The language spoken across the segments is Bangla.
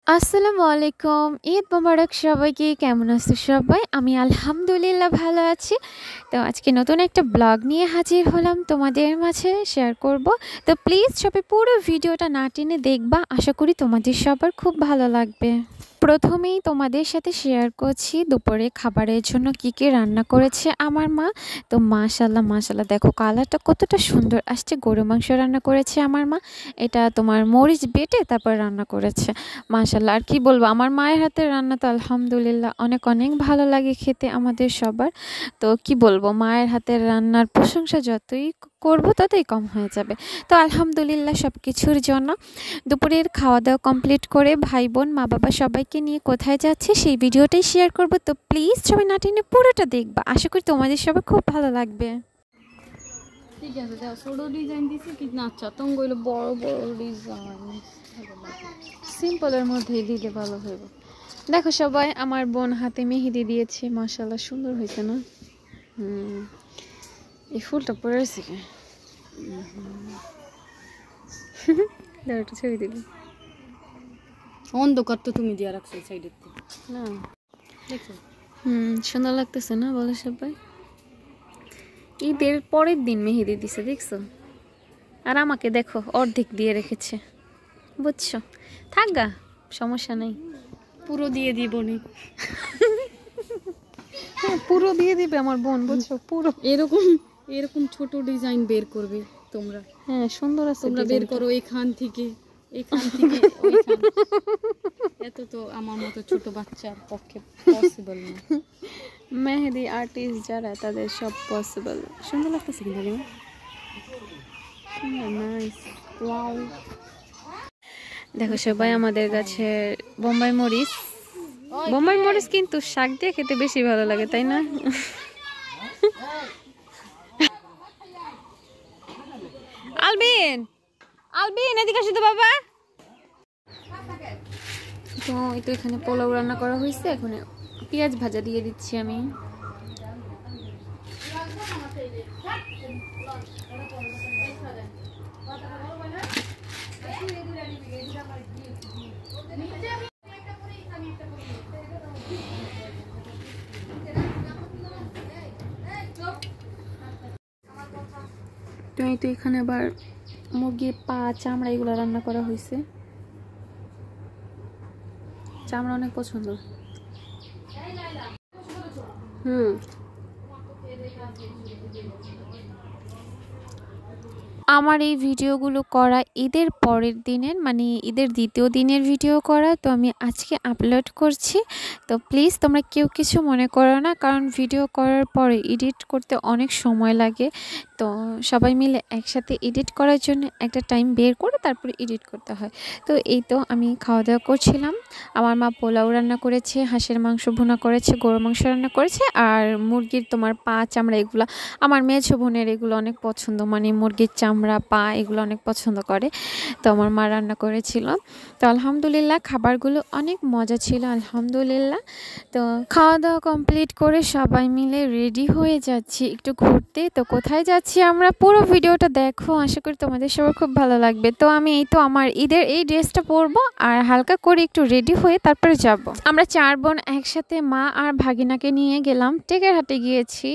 আসসালামু আলাইকুম, ঈদ মোবারক সবাইকে। কেমন আছো সবাই? আমি আলহামদুলিল্লাহ ভালো আছি। তো আজকে নতুন একটা ব্লগ নিয়ে হাজির হলাম তোমাদের মাঝে শেয়ার করব। তো প্লিজ সবাই পুরো ভিডিওটা না টেনে দেখবা, আশা করি তোমাদের সবার খুব ভালো লাগবে। প্রথমেই তোমাদের সাথে শেয়ার করছি দুপুরে খাবারের জন্য কি কি রান্না করেছে আমার মা। তো মাশাল্লাহ মাশাল্লাহ, দেখো কালারটা কতটা সুন্দর আসছে। গরু মাংস রান্না করেছে আমার মা, এটা তোমার মরিচ বেটে তারপর রান্না করেছে। মাশাল্লাহ, আর কি বলবো, আমার মায়ের হাতের রান্না তো আলহামদুলিল্লাহ অনেক অনেক ভালো লাগে খেতে আমাদের সবার। তো কি বলবো, মায়ের হাতের রান্নার প্রশংসা যতই করব ততই কম হয়ে যাবে। তো আলহামদুলিল্লাহ সব কিছুর জন্য দুপুরের খাওয়া দাওয়া কমপ্লিট করে ভাই বোন মা বাবা সবাইকে নিয়ে কোথায় যাচ্ছে সেই ভিডিওটাই শেয়ার করব। তো প্লিজ সবাই না টেনে পুরোটা দেখবা, আশা করি তোমাদের সবার খুব ভালো লাগবে। ঠিক আছে, দেখো ছোট ডিজাইন দিছি কি না, চাতঙ্গ হইলো বড় বড় ডিজাইন, সিম্পলের মধ্যেই দিলে ভালো হবে। দেখো সবাই, আমার বোন হাতে মেহেদি দিয়েছে, মাশাআল্লাহ সুন্দর হয়েছে না? এই ফুলটা পড়েছে কে? ছবি দিবি। অন্ধকার তো তুমি দিয়ে রাখছো সাইডের না, দেখো সুন্দর লাগতেছে না বলো সবাই? ঈদের পরের দিন মেহেদি দিছে, দেখছো? আর আমাকে দেখো অর্ধেক দিয়ে রেখেছে, বুঝছো? থাকগা, সমস্যা নেই, পুরো দিয়ে দিব নি। পুরো দিয়ে দিবে আমার বোন, বুঝছো? পুরো এরকম এরকম ছোট ডিজাইন বের করবে তোমরা। হ্যাঁ সুন্দর আছে, তোমরা বের করো এখান থেকে ওইখান। এত তো আমার মতো ছোট বাচ্চার পক্ষে পসিবল না। মেহেদি আর্টিস্ট যারা তাদের সব পসিবল। সুন্দর লাগতেছে কিন্তু নাইস, ওয়াও। দেখো সবাই, আমাদের কাছে বোম্বাই মরিচ কিন্তু শাক দিয়ে খেতে বেশি ভালো লাগে, তাই না? আলবিন আলবিন এদিকে আসো তো বাবা। তো এই তো এখানে পোলাও রান্না করা হয়েছে, এখন পেঁয়াজ ভাজা দিয়ে দিচ্ছি আমি। তো এই তো এখানে আবার মুরগির পা, চামড়া এগুলো রান্না করা হয়েছে। চামড়া অনেক পছন্দ। আমার এই ভিডিওগুলো করা ঈদের পরের দিনের, মানে ঈদের দ্বিতীয় দিনের ভিডিও করা, তো আমি আজকে আপলোড করছি। তো প্লিজ তোমরা কেউ কিছু মনে করো না, কারণ ভিডিও করার পরে এডিট করতে অনেক সময় লাগে। তো সবাই মিলে একসাথে এডিট করার জন্য একটা টাইম বের করে তারপরে এডিট করতে হয়। তো এই তো আমি খাওয়া দাওয়া করছিলাম। আমার মা পোলাও রান্না করেছে, হাঁসের মাংস ভুনা করেছে, গরু মাংস রান্না করেছে, আর মুরগির তোমার পা, চামড়া এগুলো আমার মেয়েছো বোনের এগুলো অনেক পছন্দ, মানে মুরগির চামড়া, পা এগুলো অনেক পছন্দ করে। তো আমার মা রান্না করেছিল। তো আলহামদুলিল্লাহ খাবারগুলো অনেক মজা ছিল আলহামদুলিল্লাহ। তো খাওয়া দাওয়া কমপ্লিট করে সবাই মিলে রেডি হয়ে যাচ্ছি একটু ঘুরতে। তো কোথায় যাচ্ছি আমরা, পুরো ভিডিওটা দেখো, আশা করি তোমাদের সবার খুব ভালো লাগবে। তো আমি এই তো আমার ঈদের এই ড্রেসটা পরবো আর হালকা করে একটু রেডি হয়ে তারপরে যাব। আমরা 4 বোন একসাথে মা আর ভাগিনাকে নিয়ে গেলাম, টেকেরহাটে গিয়েছি।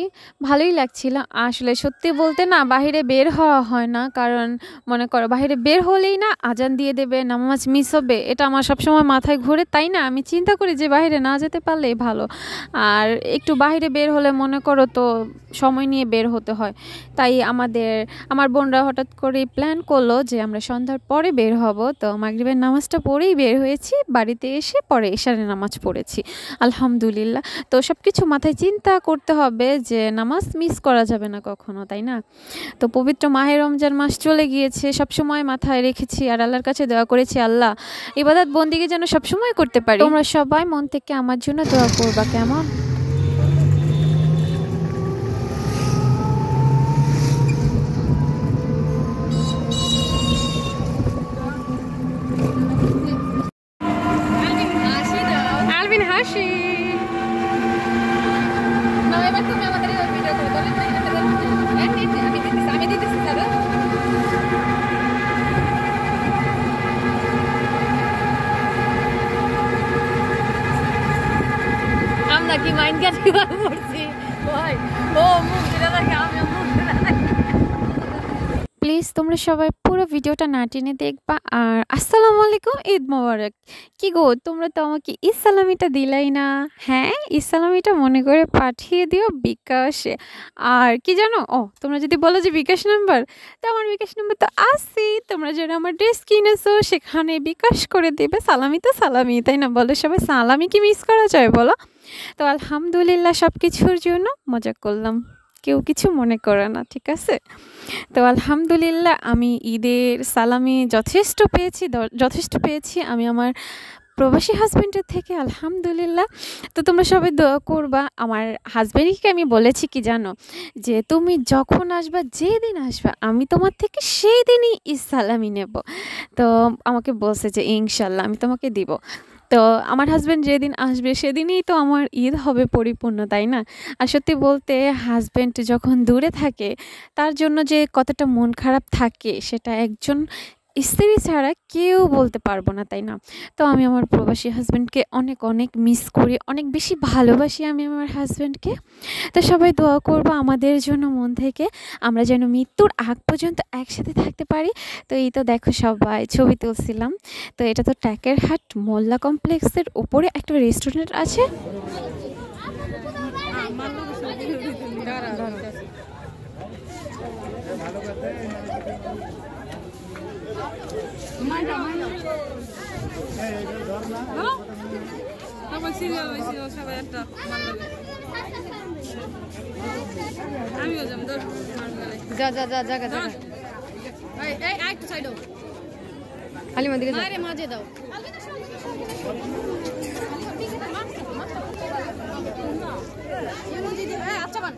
ভালোই লাগছিল আসলে, সত্যি বলতে না বাইরে বের হওয়া হয় না, কারণ মনে করো বাইরে বের হলেই না আজান দিয়ে দেবে, নামাজ মিস হবে, এটা আমার সবসময় মাথায় ঘুরে। তাই না আমি চিন্তা করি যে বাইরে না যেতে পারলেই ভালো। আর একটু বাইরে বের হলে মনে করো তো সময় নিয়ে বের হতে হয়। তাই আমার বোনরা হঠাৎ করে প্ল্যান করলো যে আমরা সন্ধ্যার পরে বের হব। তো মাগরিবের নামাজটা পড়েই বের হয়েছি, বাড়িতে এসে পরে এশারের নামাজ পড়েছি আলহামদুলিল্লাহ। তো সব কিছু মাথায় চিন্তা করতে হবে যে নামাজ মিস করা যাবে না কখনো, তাই না? তো পবিত্র মাহে রমজান মাস চলে গিয়েছে, সবসময় মাথায় রেখেছি আর আল্লাহর কাছে দোয়া করেছি, আল্লাহ ইবাদত বন্দিকে যেন সবসময় করতে পারি। তোমরা সবাই মন থেকে আমার জন্য দোয়া করবা, কেমন? আলবিন হাসি। না এবার তুমি আমাদের ভিডিও করে বলে, আমি দিতেছি কি মাইন্ড কাটি করছি ভাই ও মুখ দিলে দেখে আমি মুখ দিলে প্লিজ তোমরা সবাই পুরো ভিডিওটা না টেনে দেখবা। আর আসসালামু আলাইকুম, ঈদ মোবারক। কি গো, তোমরা তো আমাকে ঈদ সালামিটা দিলাই না। হ্যাঁ, ঈদ সালামিটা মনে করে পাঠিয়ে দিও বিকাশে। আর কি জানো, তোমরা যদি বলো যে বিকাশ নাম্বার, তো আমার বিকাশ নাম্বার তো আছেই। তোমরা যারা আমার ড্রেস কিনেছো সেখানে বিকাশ করে দেবে। সালামি তো সালামি, তাই না? বলো সবাই, সালামি কি মিস করা যায় বলো? তো আলহামদুলিল্লাহ সব কিছুর জন্য মজা করলাম, কেউ কিছু মনে করে না, ঠিক আছে? তো আলহামদুলিল্লাহ আমি ঈদের সালামি যথেষ্ট পেয়েছি আমি আমার প্রবাসী হাজব্যান্ডের থেকে, আলহামদুলিল্লাহ। তো তোমরা সবাই দোয়া করবা। আমার হাজব্যান্ডকে আমি বলেছি কি জানো, যে তুমি যখন আসবা, যেদিন আসবা, আমি তোমার থেকে সেই দিনই ঈদ সালামি নেব। তো আমাকে বলছে যে ইনশাল্লাহ আমি তোমাকে দিব। তো আমার হাজব্যান্ড যেদিন আসবে সেদিনই তো আমার ঈদ হবে পরিপূর্ণ, তাই না? আর সত্যি বলতে হাজব্যান্ড যখন দূরে থাকে তার জন্য যে কতটা মন খারাপ থাকে সেটা একজন স্ত্রী ছাড়া কেউ বলতে পারবো না, তাই না? তো আমি আমার প্রবাসী হাজব্যান্ডকে অনেক অনেক মিস করি, অনেক বেশি ভালোবাসি আমি আমার হাজব্যান্ডকে। তো সবাই দোয়া করবো আমাদের জন্য মন থেকে, আমরা যেন মৃত্যুর আগ পর্যন্ত একসাথে থাকতে পারি। তো এই তো দেখো সবাই ছবি তুলছিলাম। তো এটা তো টাকেরহাট মোল্লা কমপ্লেক্সের উপরে একটা রেস্টুরেন্ট আছে। মাঝে দাও আচ্ছা বান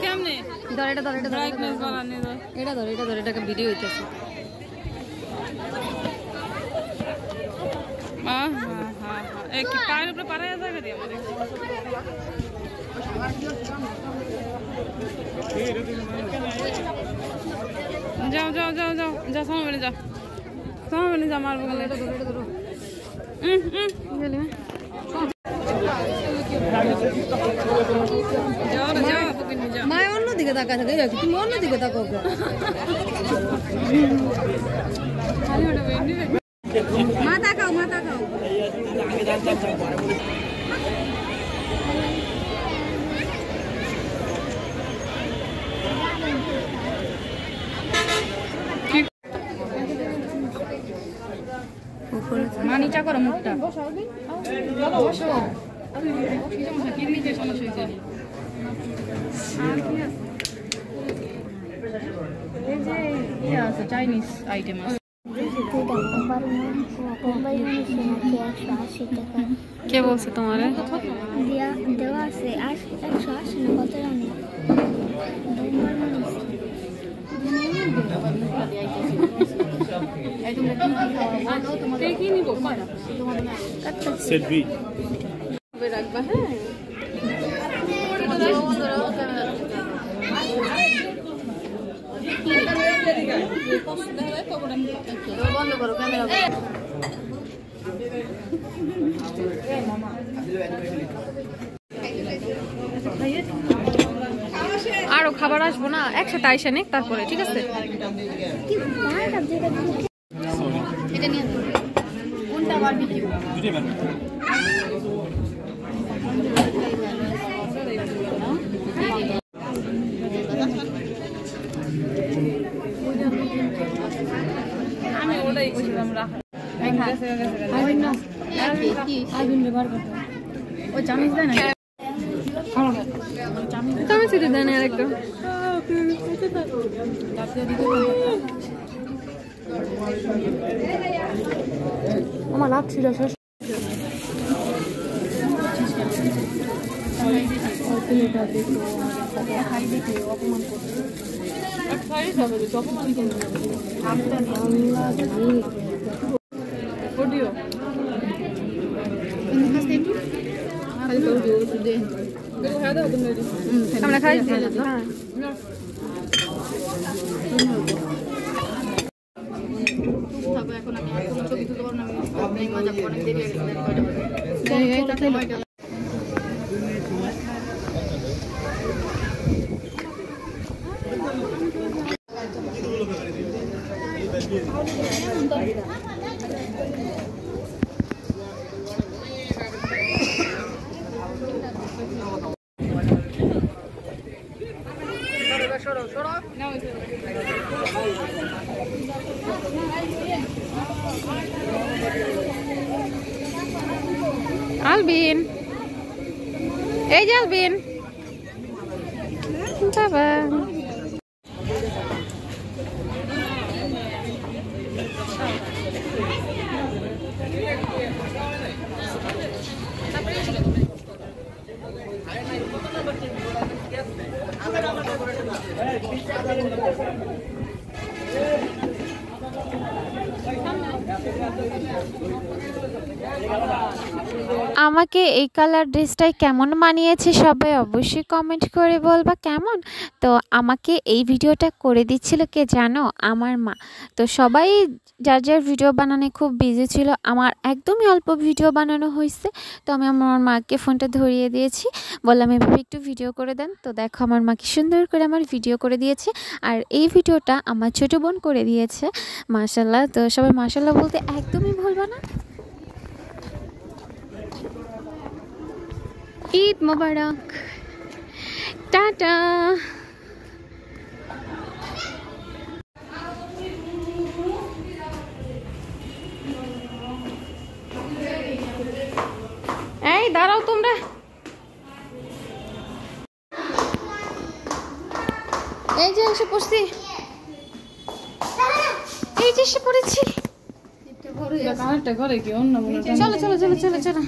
কেমনে ধর এটা ধর এটাকে ভিডিও হইতেছে। কি পায়ের উপরে পাড়ায় জায়গা দিয়ে আমাদের যাও যাও যাও যাও যা সামনে যা মারবো মায় অন্যদিকে তাকা থাকে, তুমি অন্যদিকে তাকাও। মা তাকাও মা নিচা করো মুখটা। চাইনিজ আইটেম আছে। কে বলছে তোমার? দেওয়া আছে 180 না কত জানি। রাখবা হ্যাঁ বন্ধ করো ক্যামেরা। আরো খাবার আসবো না, একসাথে আইসা নিক তারপরে, ঠিক আছে? এটা নিয়ে কোনটা বারবিকিউ? আমি ওটাই কইছিলাম রাখা। ও চামিচ দেয় না, চামিচ দেয় না আরেকটা। আমার লাভ ছিল শেষ। অপমান আমরা খাই এই মজা অনেক দেরি হয়ে গেছে। আলবিন, এই যে আলবিন বাবা, আমাকে এই কালার ড্রেসটাই কেমন মানিয়েছে সবাই অবশ্যই কমেন্ট করে বলবা কেমন। তো আমাকে এই ভিডিওটা করে দিচ্ছিল কে জানো, আমার মা। তো সবাই যার যার ভিডিও বানানো খুব বিজি ছিল, আমার একদমই অল্প ভিডিও বানানো হয়েছে। তো আমি আমার মাকে ফোনটা ধরিয়ে দিয়েছি, বললাম এভাবে একটু ভিডিও করে দেন। তো দেখো আমার মাকে সুন্দর করে আমার ভিডিও করে দিয়েছে, আর এই ভিডিওটা আমার ছোট বোন করে দিয়েছে। মাশাল্লাহ, তো সবাই মাশাল্লাহ বলতে একদমই ভুলবা না। ঈদ মোবারক, টাটা। এই দাঁড়াও তোমরা, এই যে এসে পড়ছি, এই যে এসে পড়েছি। চলো চলো চলো চলো চলো।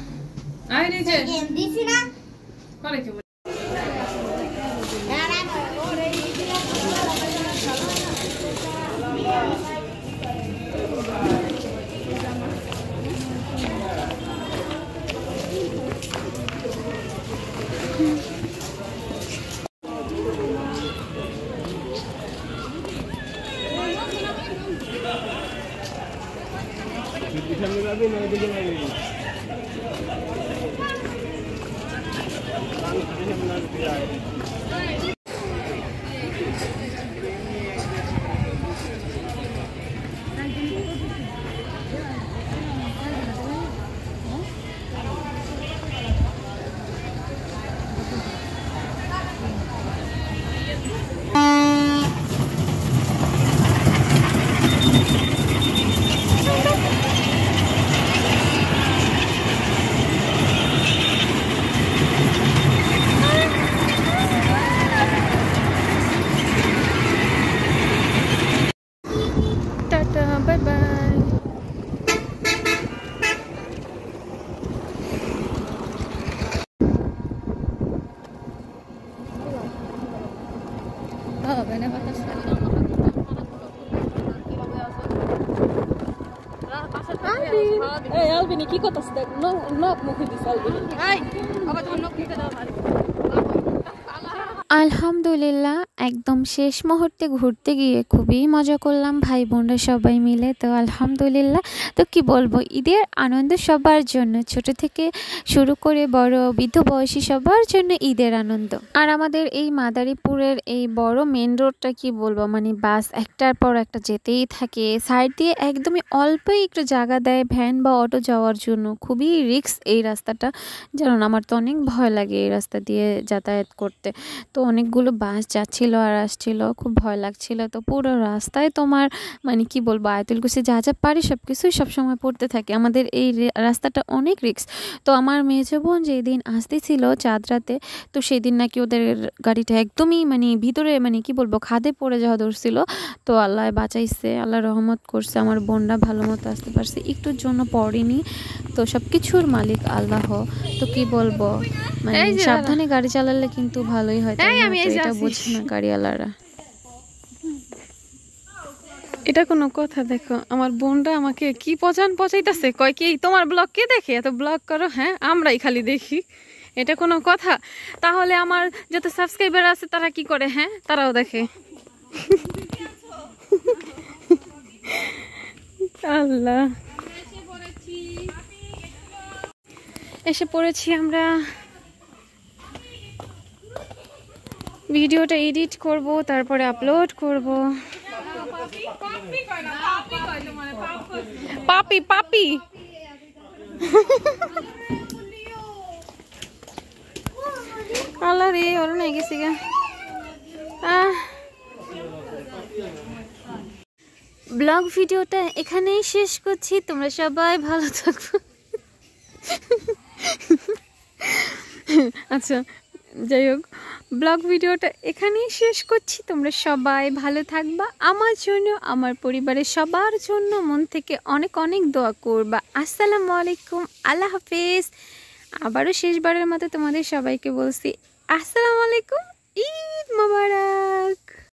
আলবিনি কি কথা নখ মুখে দিস আলবিনি। আলহামদুলিল্লাহ একদম শেষ মুহূর্তে ঘুরতে গিয়ে খুবই মজা করলাম ভাই বোনরা সবাই মিলে। তো আলহামদুলিল্লাহ, তো কি বলবো, ঈদের আনন্দ সবার জন্য, ছোট থেকে শুরু করে বড় বৃদ্ধ বয়সী সবার জন্য ঈদের আনন্দ। আর আমাদের এই মাদারীপুরের এই বড় মেন রোডটা কি বলবো, মানে বাস একটার পর একটা যেতেই থাকে, সাইড দিয়ে একদমই অল্পই একটু জায়গা দেয় ভ্যান বা অটো যাওয়ার জন্য। খুবই রিস্ক এই রাস্তাটা, জানো না, আমার তো অনেক ভয় লাগে এই রাস্তা দিয়ে যাতায়াত করতে। তো অনেকগুলো বাস যাচ্ছিল আর আসছিল, খুব ভয় লাগছিল। তো পুরো রাস্তায় তোমার মানে কি বলবো, আয়াতুল কুরসি যা যা পারি সব কিছুই সবসময় পড়তে থাকে। আমাদের এই রাস্তাটা অনেক রিস্ক। তো আমার মেজো বোন যেদিন আসতেছিল চাঁদ রাতে, তো সেদিন নাকি ওদের গাড়িটা একদমই মানে ভিতরে মানে কি বলবো খাদে পড়ে যাওয়া ধরছিল। তো আল্লাহ বাঁচাইছে, আল্লাহ রহমত করছে, আমার বোনরা ভালো মতো আসতে পারছে, একটুর জন্য পড়েনি। তো সব কিছুর মালিক আল্লাহ। তো কি বলবো, মানে সাবধানে গাড়ি চালালে কিন্তু ভালোই হয়, এটা বুঝে না গাড়িওয়ালারা। এটা কোনো কথা? দেখো আমার বোনরা আমাকে কি পচাইতেছে, কয় কি তোমার ব্লগ কে দেখে, এত ব্লগ করো? হ্যাঁ আমরাই খালি দেখি, এটা কোনো কথা? তাহলে আমার যত সাবস্ক্রাইবার আছে তারা কি করে? হ্যাঁ তারাও দেখে। আল্লাহ এসে পড়েছি আমরা। ভিডিওটা এডিট করব, তারপরে আপলোড করব। পাপি পাপি আল্লাহ রে, ওর নাই গেছি গা। ব্লগ ভিডিওটা এখানেই শেষ করছি। তোমরা সবাই ভালো থাকো। আচ্ছা, যাই হোক, ব্লগ ভিডিওটা এখানেই শেষ করছি। তোমরা সবাই ভালো থাকবা, আমার জন্য, আমার পরিবারের সবার জন্য মন থেকে অনেক অনেক দোয়া করবা। আসসালামু আলাইকুম, আল্লাহ হাফেজ। আবারও শেষবারের মতো তোমাদের সবাইকে বলছি আসসালামু আলাইকুম, ঈদ মোবারক।